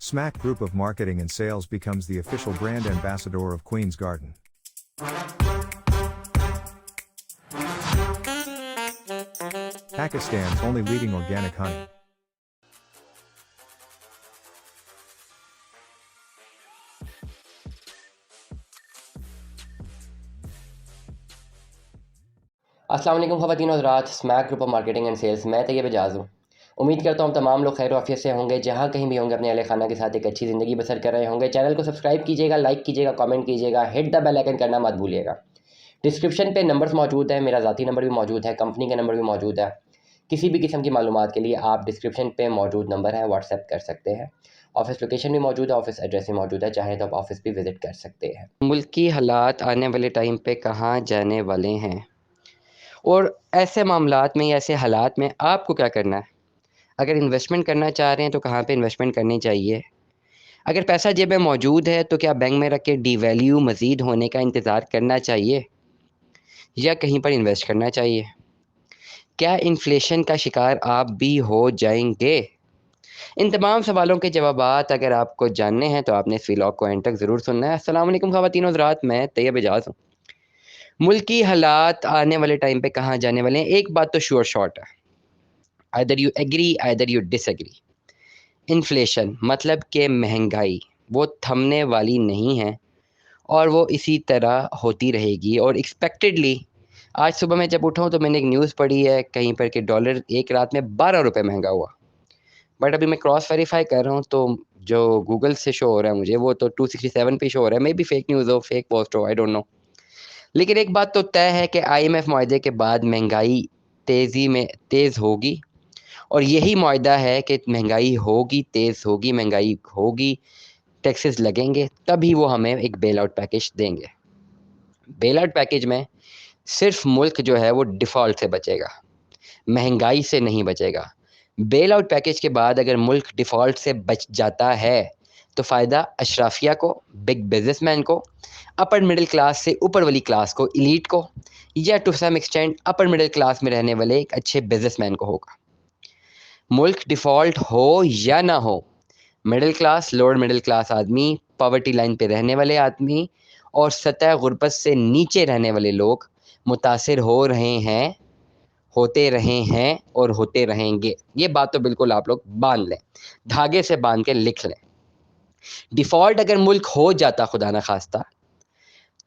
Smack Group of Marketing and Sales becomes the official brand ambassador of Queen's Garden. Pakistan's only leading organic honey. अस्सलाम वालेकुम ख़वातीन और हज़रात, Smack group of marketing and sales. मैं तैयब एजाज़ हूँ। उम्मीद करता हूँ तमाम लोग खैर आफियत से होंगे, जहाँ कहीं भी होंगे अपने अहले खाना के साथ एक अच्छी ज़िंदगी बसर कर रहे होंगे। चैनल को सब्सक्राइब कीजिएगा, लाइक कीजिएगा, कमेंट कीजिएगा, हिट द बेल आइकन करना मत भूलिएगा। डिस्क्रिप्शन पे नंबर्स मौजूद है, मेरा ज़ाती नंबर भी मौजूद है, कंपनी का नंबर भी मौजूद है। किसी भी किस्म की मालूमात के लिए आप डिस्क्रिप्शन पे मौजूद नंबर है व्हाट्सएप कर सकते हैं। ऑफिस लोकेशन भी मौजूद है, ऑफिस एड्रेस भी मौजूद है, चाहे तो आप ऑफिस भी विज़िट कर सकते हैं। मुल्क की हालात आने वाले टाइम पे कहाँ जाने वाले हैं, और ऐसे मामलात में या ऐसे हालात में आपको क्या करना है। अगर इन्वेस्टमेंट करना चाह रहे हैं तो कहाँ पे इन्वेस्टमेंट करनी चाहिए। अगर पैसा जेब में मौजूद है तो क्या बैंक में रख के डीवैल्यू मज़ीद होने का इंतज़ार करना चाहिए या कहीं पर इन्वेस्ट करना चाहिए। क्या इन्फ्लेशन का शिकार आप भी हो जाएंगे। इन तमाम सवालों के जवाबात अगर आपको जानने हैं तो आपने इस व्लॉग को एंड तक ज़रूर सुनना है। अस्सलाम वालेकुम ख़वातीन और हज़रात, मैं तैयब एजाज़ हूँ। मुल्क की हालात आने वाले टाइम पे कहाँ जाने वाले हैं, एक बात तो श्योर शॉर्ट है, either you agree either you disagree. Inflation मतलब कि महंगाई वो थमने वाली नहीं है और वो इसी तरह होती रहेगी। और एक्सपेक्टेडली आज सुबह मैं जब उठा हूँ तो मैंने एक न्यूज़ पढ़ी है कहीं पर कि डॉलर एक रात में 12 रुपये महंगा हुआ। बट अभी मैं क्रॉस वेरीफाई कर रहा हूँ तो जो गूगल से शो हो रहा है मुझे वो तो 267 पे शो हो रहा है। मे बी फेक न्यूज़ हो, फेक पोस्ट हो, आई डोंट नो। लेकिन एक बात तो तय है कि IMF मुआहदे के बाद महंगाई तेज़ होगी, और यही मुआहदा है कि महंगाई होगी, तेज़ होगी, महंगाई होगी, टैक्सेस लगेंगे, तभी वो हमें एक बेल आउट पैकेज देंगे। बेल आउट पैकेज में सिर्फ मुल्क जो है वो डिफ़ॉल्ट से बचेगा, महंगाई से नहीं बचेगा। बेल आउट पैकेज के बाद अगर मुल्क डिफ़ॉल्ट से बच जाता है तो फ़ायदा अशराफिया को, बिग बिजनेसमैन को, अपर मिडिल क्लास से ऊपर वाली क्लास को, इलीट को, या to some extent upper middle class में रहने वाले एक अच्छे बिजनेसमैन को होगा। मुल्क डिफ़ॉल्ट हो या ना हो, middle class, lower middle class आदमी, पॉवर्टी लाइन पे रहने वाले आदमी और सतह गुर्बत से नीचे रहने वाले लोग मुतासिर हो रहे हैं, होते रहे हैं और होते रहेंगे। ये बात तो बिल्कुल आप लोग बांध लें, धागे से बांध के लिख लें। डिफ़ॉल्ट अगर मुल्क हो जाता खुदा न खास्ता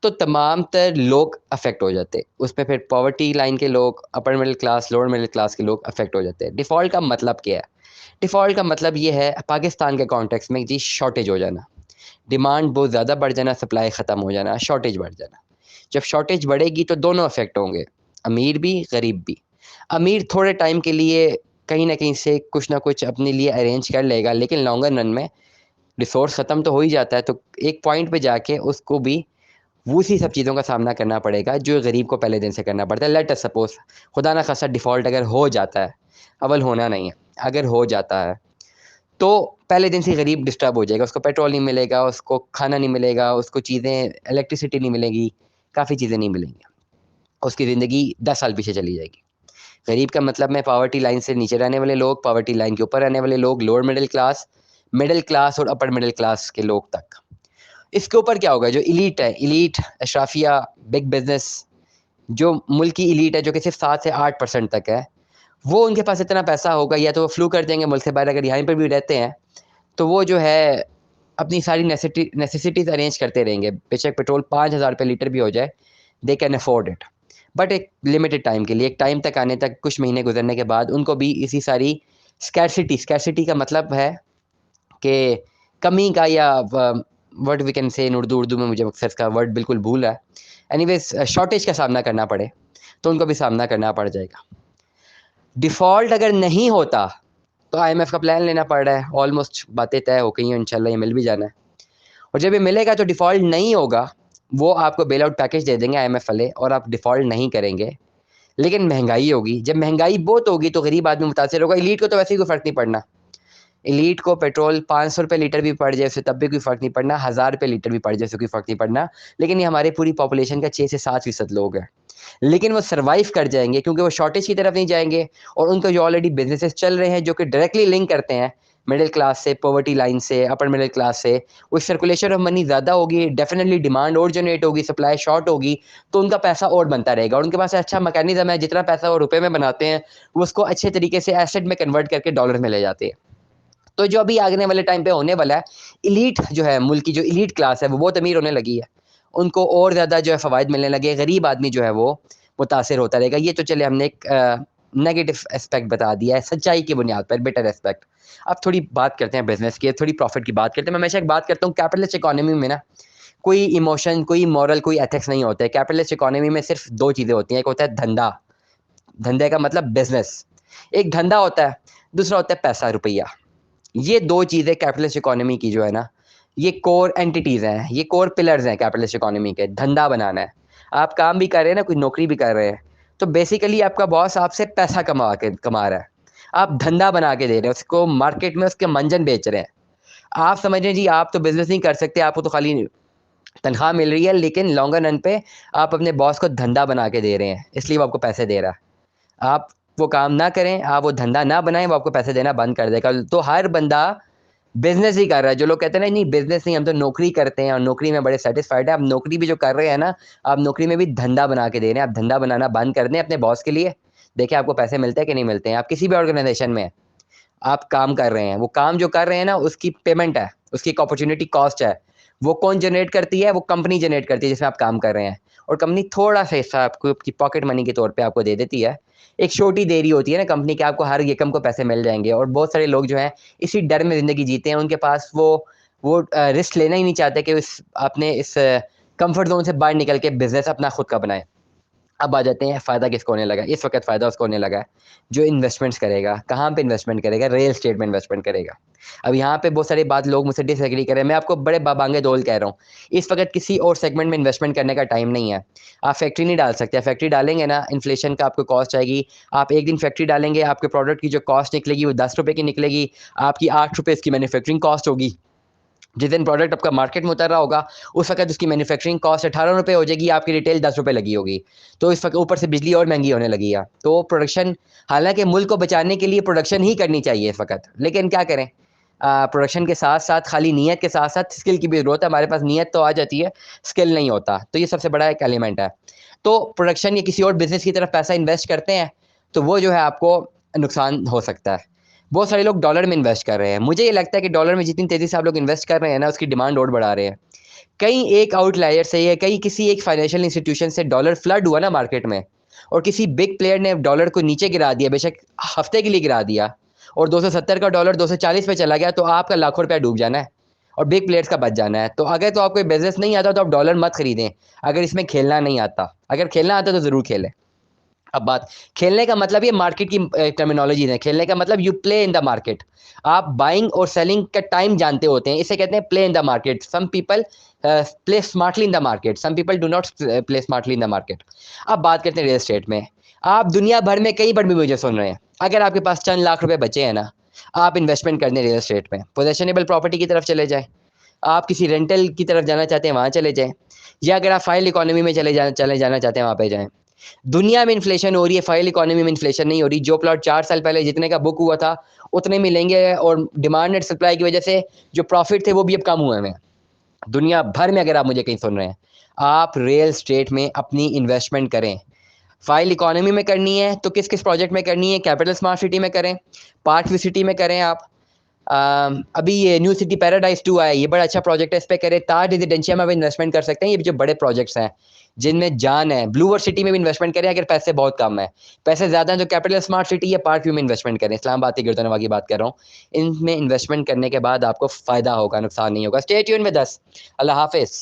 तो तमाम तर लोग अफेक्ट हो जाते। उसमें फिर पॉवर्टी लाइन के लोग, अपर middle class, lower middle class के लोग अफेक्ट हो जाते हैं। डिफ़ॉल्ट का मतलब क्या है? डिफ़ॉल्ट का मतलब ये है पाकिस्तान के कॉन्टेक्स्ट में जी शॉर्टेज हो जाना, डिमांड बहुत ज़्यादा बढ़ जाना, सप्लाई ख़त्म हो जाना, शॉर्टेज बढ़ जाना। जब शॉर्टेज बढ़ेगी तो दोनों अफेक्ट होंगे, अमीर भी गरीब भी। अमीर थोड़े टाइम के लिए कहीं ना कहीं से कुछ ना कुछ अपने लिए अरेंज कर लेगा, लेकिन लॉन्गर रन में रिसोर्स ख़त्म तो हो ही जाता है, तो एक पॉइंट पे जाके उसको भी उसी सब चीज़ों का सामना करना पड़ेगा जो गरीब को पहले दिन से करना पड़ता है। लेट अस सपोज खुदा ना खासा डिफ़ॉल्ट अगर हो जाता है, अव्वल होना नहीं है, अगर हो जाता है तो पहले दिन से गरीब डिस्टर्ब हो जाएगा, उसको पेट्रोल नहीं मिलेगा, उसको खाना नहीं मिलेगा, उसको चीज़ें इलेक्ट्रिसिटी नहीं मिलेगी, काफ़ी चीज़ें नहीं मिलेंगी, उसकी ज़िंदगी 10 साल पीछे चली जाएगी। गरीब का मतलब मैं पॉवर्टी लाइन से नीचे रहने वाले लोग, पॉवर्टी लाइन के ऊपर रहने वाले लोग, लोअर मिडिल क्लास और अपर मिडिल क्लास के लोग तक। इसके ऊपर क्या होगा, जो इलीट है, इलीट, अशराफिया, बिग बिजनेस, जो मुल्क की इलीट है जो कि सिर्फ 7 से 8% तक है, वो उनके पास इतना पैसा होगा या तो वो फ्लू कर देंगे मुल्क से बाहर, अगर यहाँ पर भी रहते हैं तो वो जो है अपनी सारी नेसेसिटीज़ अरेंज करते रहेंगे। बेशक पेट्रोल 5,000 रुपये लीटर भी हो जाए, they can afford it, but एक लिमिटेड टाइम के लिए, एक टाइम तक आने तक, कुछ महीने गुजरने के बाद उनको भी इसी सारी स्कैरसिटी का मतलब है कि कमी का, या वर्ड वी कैन से इन उर्दू में, मुझे मकसद का वर्ड बिल्कुल भूल है, एनीवेज शॉर्टेज का सामना करना पड़े तो उनको भी सामना करना पड़ जाएगा। डिफ़ॉल्ट अगर नहीं होता तो IMF का प्लान लेना पड़ रहा है, ऑलमोस्ट बातें तय हो गई हैं, इंशाल्लाह ये मिल भी जाना है। और जब ये मिलेगा तो डिफ़ॉल्ट नहीं होगा, वो आपको बेल आउट पैकेज दे देंगे IMF वाले और आप डिफ़ॉल्ट नहीं करेंगे। लेकिन महंगाई होगी, जब महंगाई बहुत होगी तो गरीब आदमी मुतासिर होगा। इलीट को तो वैसे ही कोई फ़र्क नहीं पड़ना, इलीट को पेट्रोल 500 रुपये लीटर भी पड़ जाए उसे तब भी कोई फ़र्क नहीं पड़ना, 1000 रुपये लीटर भी पड़ जाए उसे कोई फ़र्क नहीं पड़ना। लेकिन ये हमारी पूरी पॉपुलेशन का 6 से 7% लोग हैं, लेकिन वो सर्वाइव कर जाएंगे क्योंकि वो शॉर्टेज की तरफ नहीं जाएंगे और उनके जो ऑलरेडी बिजनेसेस चल रहे हैं जो कि डायरेक्टली लिंक करते हैं मिडिल क्लास से, पॉवर्टी लाइन से, अपर मिडिल क्लास से, वो सर्कुलेशन ऑफ मनी ज़्यादा होगी, डेफिनेटली डिमांड और जनरेट होगी, सप्लाई शॉर्ट होगी, तो उनका पैसा और बनता रहेगा और उनके पास अच्छा मैकेनिज्म है, जितना पैसा वो रुपए में बनाते हैं वो उसको अच्छे तरीके से एसेट में कन्वर्ट करके डॉलर में ले जाते हैं। तो जो अभी आगने वाले टाइम पे होने वाला है, इलीट जो है, मुल्क की जो इलीट क्लास है वो बहुत अमीर होने लगी है, उनको और ज़्यादा जो है फ़वाइद मिलने लगे, गरीब आदमी जो है वो मुतासिर होता रहेगा। ये तो चले हमने एक नेगेटिव एस्पेक्ट बता दिया है सच्चाई की बुनियाद पर, बेटर एस्पेक्ट। अब थोड़ी बात करते हैं बिजनेस की, थोड़ी प्रॉफिट की बात करते हैं। मैं हमेशा एक बात करता हूँ, कैपिटलिस्ट इकोनॉमी में ना कोई इमोशन, कोई मॉरल, कोई एथिक्स नहीं होते। कैपिटलिस्ट इकोनॉमी में सिर्फ दो चीज़ें होती हैं, एक होता है धंधा, धंधे का मतलब बिजनेस, एक धंधा होता है, दूसरा होता है पैसा, रुपया। ये दो चीज़ें कैपिटलिस्ट इकोनॉमी की जो है ना, ये कोर एंटिटीज़ हैं, ये कोर पिलर्स हैं कैपिटलिस्ट इकोनॉमी के। धंधा बनाना है, आप काम भी कर रहे हैं ना, कोई नौकरी भी कर रहे हैं, तो बेसिकली आपका बॉस आपसे पैसा कमा रहा है, आप धंधा बना के दे रहे हैं उसको, मार्केट में उसके मंजन बेच रहे हैं। आप समझ रहे हैं जी, आप तो बिजनेस नहीं कर सकते, आपको तो खाली तनख्वाह मिल रही है, लेकिन लॉन्गर रन पे आप अपने बॉस को धंधा बना के दे रहे हैं, इसलिए वो आपको पैसे दे रहा है। आप वो काम ना करें, आप वो धंधा ना बनाएं, वो आपको पैसे देना बंद कर देगा। तो हर बंदा बिजनेस ही कर रहा है। जो लोग कहते हैं ना नहीं बिजनेस नहीं, हम तो नौकरी करते हैं और नौकरी में बड़े सेटिस्फाइड है, आप नौकरी भी जो कर रहे हैं ना, आप नौकरी में भी धंधा बना के दे रहे हैं। आप धंधा बनाना बंद कर दें अपने बॉस के लिए, देखिए आपको पैसे मिलते हैं कि नहीं मिलते हैं। आप किसी भी ऑर्गेनाइजेशन में आप काम कर रहे हैं, वो काम जो कर रहे हैं ना उसकी पेमेंट है, उसकी एक अपॉर्चुनिटी कॉस्ट है, वो कौन जनरेट करती है? वो कंपनी जनरेट करती है जिसमें आप काम कर रहे हैं, और कंपनी थोड़ा सा हिस्सा आपको आपकी पॉकेट मनी के तौर पे आपको दे देती है। एक छोटी देरी होती है ना कंपनी के, आपको हर एकम को पैसे मिल जाएंगे। और बहुत सारे लोग जो हैं इसी डर में ज़िंदगी जीते हैं, उनके पास वो रिस्क लेना ही नहीं चाहते कि अपने इस कंफर्ट जोन से बाहर निकल के बिजनेस अपना खुद का बनाए। अब आ जाते हैं फ़ायदा किसको होने लगा है। इस वक्त फ़ायदा उसको होने लगा है जो इन्वेस्टमेंट्स करेगा। कहाँ पे इन्वेस्टमेंट करेगा? रियल एस्टेट में इन्वेस्टमेंट करेगा। अब यहाँ पे बहुत सारी बात लोग मुझसे डिसएग्री करें, मैं आपको बड़े बाबांगे दौल कह रहा हूँ, इस वक्त किसी और सेगमेंट में इन्वेस्टमेंट करने का टाइम नहीं है। आप फैक्ट्री नहीं डाल सकते, फैक्ट्री डालेंगे ना इन्फ्लेशन का आपको कॉस्ट आएगी। आप एक दिन फैक्ट्री डालेंगे, आपके प्रोडक्ट की जो कॉस्ट निकलेगी वो 10 रुपये की निकलेगी, आपकी 8 रुपये इसकी मैन्युफैक्चरिंग कॉस्ट होगी। जिस दिन प्रोडक्ट आपका मार्केट में उतर रहा होगा उस वक्त उसकी मैन्युफैक्चरिंग कॉस्ट 18 रुपये हो जाएगी, आपकी रिटेल 10 रुपये लगी होगी। तो इस वक्त ऊपर से बिजली और महंगी होने लगी है। तो प्रोडक्शन, हालांकि मुल्क को बचाने के लिए प्रोडक्शन ही करनी चाहिए इस वक्त, लेकिन क्या करें, प्रोडक्शन के साथ साथ, खाली नीयत के साथ साथ स्किल की भी ज़रूरत है। हमारे पास नीयत तो आ जाती है, स्किल नहीं होता, तो ये सबसे बड़ा एक एलिमेंट है। तो प्रोडक्शन या किसी और बिजनेस की तरफ पैसा इन्वेस्ट करते हैं तो वो जो है आपको नुकसान हो सकता है। बहुत सारे लोग डॉलर में इन्वेस्ट कर रहे हैं। मुझे ये लगता है कि डॉलर में जितनी तेज़ी से आप लोग इन्वेस्ट कर रहे हैं ना, उसकी डिमांड और बढ़ा रहे हैं। कहीं एक आउटलायर से या कहीं किसी एक फाइनेंशियल इंस्टीट्यूशन से डॉलर फ्लड हुआ ना मार्केट में, और किसी बिग प्लेयर ने डॉलर को नीचे गिरा दिया, बेशक हफ्ते के लिए गिरा दिया, और 270 का डॉलर 240 पे चला गया, तो आपका लाखों रुपया डूब जाना है और बिग प्लेयर्स का बच जाना है। तो अगर तो आपको बिजनेस नहीं आता तो आप डॉलर मत खरीदें, अगर इसमें खेलना नहीं आता। अगर खेलना आता तो ज़रूर खेलें। अब बात खेलने का मतलब, ये मार्केट की टर्मिनोलॉजी है। खेलने का मतलब you play in the market, आप बाइंग और सेलिंग का टाइम जानते होते हैं, इसे कहते हैं play in the market. Some people play smartly in the market, some people do not play smartly in the market. अब बात करते हैं रियल एस्टेट में। आप दुनिया भर में कहीं पर भी मुझे सुन रहे हैं, अगर आपके पास चंद लाख रुपए बचे हैं ना, आप इन्वेस्टमेंट करने रियल एस्टेट में, पोजेशनेबल प्रॉपर्टी की तरफ चले जाएं, आप किसी रेंटल की तरफ जाना चाहते हैं वहाँ चले जाएं, या अगर आप फाइल इकोनॉमी में चले जाना चाहते हैं वहाँ पे जाएं। दुनिया में इन्फ्लेशन हो रही है, फाइल इकोनॉमी में इन्फ्लेशन नहीं हो रही। जो प्लॉट 4 साल पहले जितने का बुक हुआ था उतने मिलेंगे, और डिमांड एंड सप्लाई की वजह से जो प्रॉफिट थे वो भी अब कम हुए हैं। दुनिया भर में अगर आप मुझे कहीं सुन रहे हैं, आप रियल एस्टेट में अपनी इन्वेस्टमेंट करें। फाइल इकोनॉमी में करनी है तो किस किस प्रोजेक्ट में करनी है? कैपिटल स्मार्ट सिटी में करें, पार्क व्यू सिटी में करें आप। अभी ये न्यू सिटी पैराडाइज 2 आया, ये बड़ा अच्छा प्रोजेक्ट है, इस पे करें। ताज रेजिडेंशिया में भी इन्वेस्टमेंट कर सकते हैं, ये जो बड़े प्रोजेक्ट्स हैं जिनमें जान है। ब्लू वर्ल्ड सिटी में भी इन्वेस्टमेंट करें अगर पैसे बहुत कम है, पैसे ज़्यादा हैं तो कैपिटल स्मार्ट सिटी या पार्क व्यू में इन्वेस्टमेंट करें। इस्लामाबाद की गिरदनवा की बात कर रहा हूँ। इनमें इन्वेस्टमेंट करने के बाद आपको फ़ायदा होगा, नुकसान नहीं होगा। Stay tune with us. अल्लाह हाफिज़।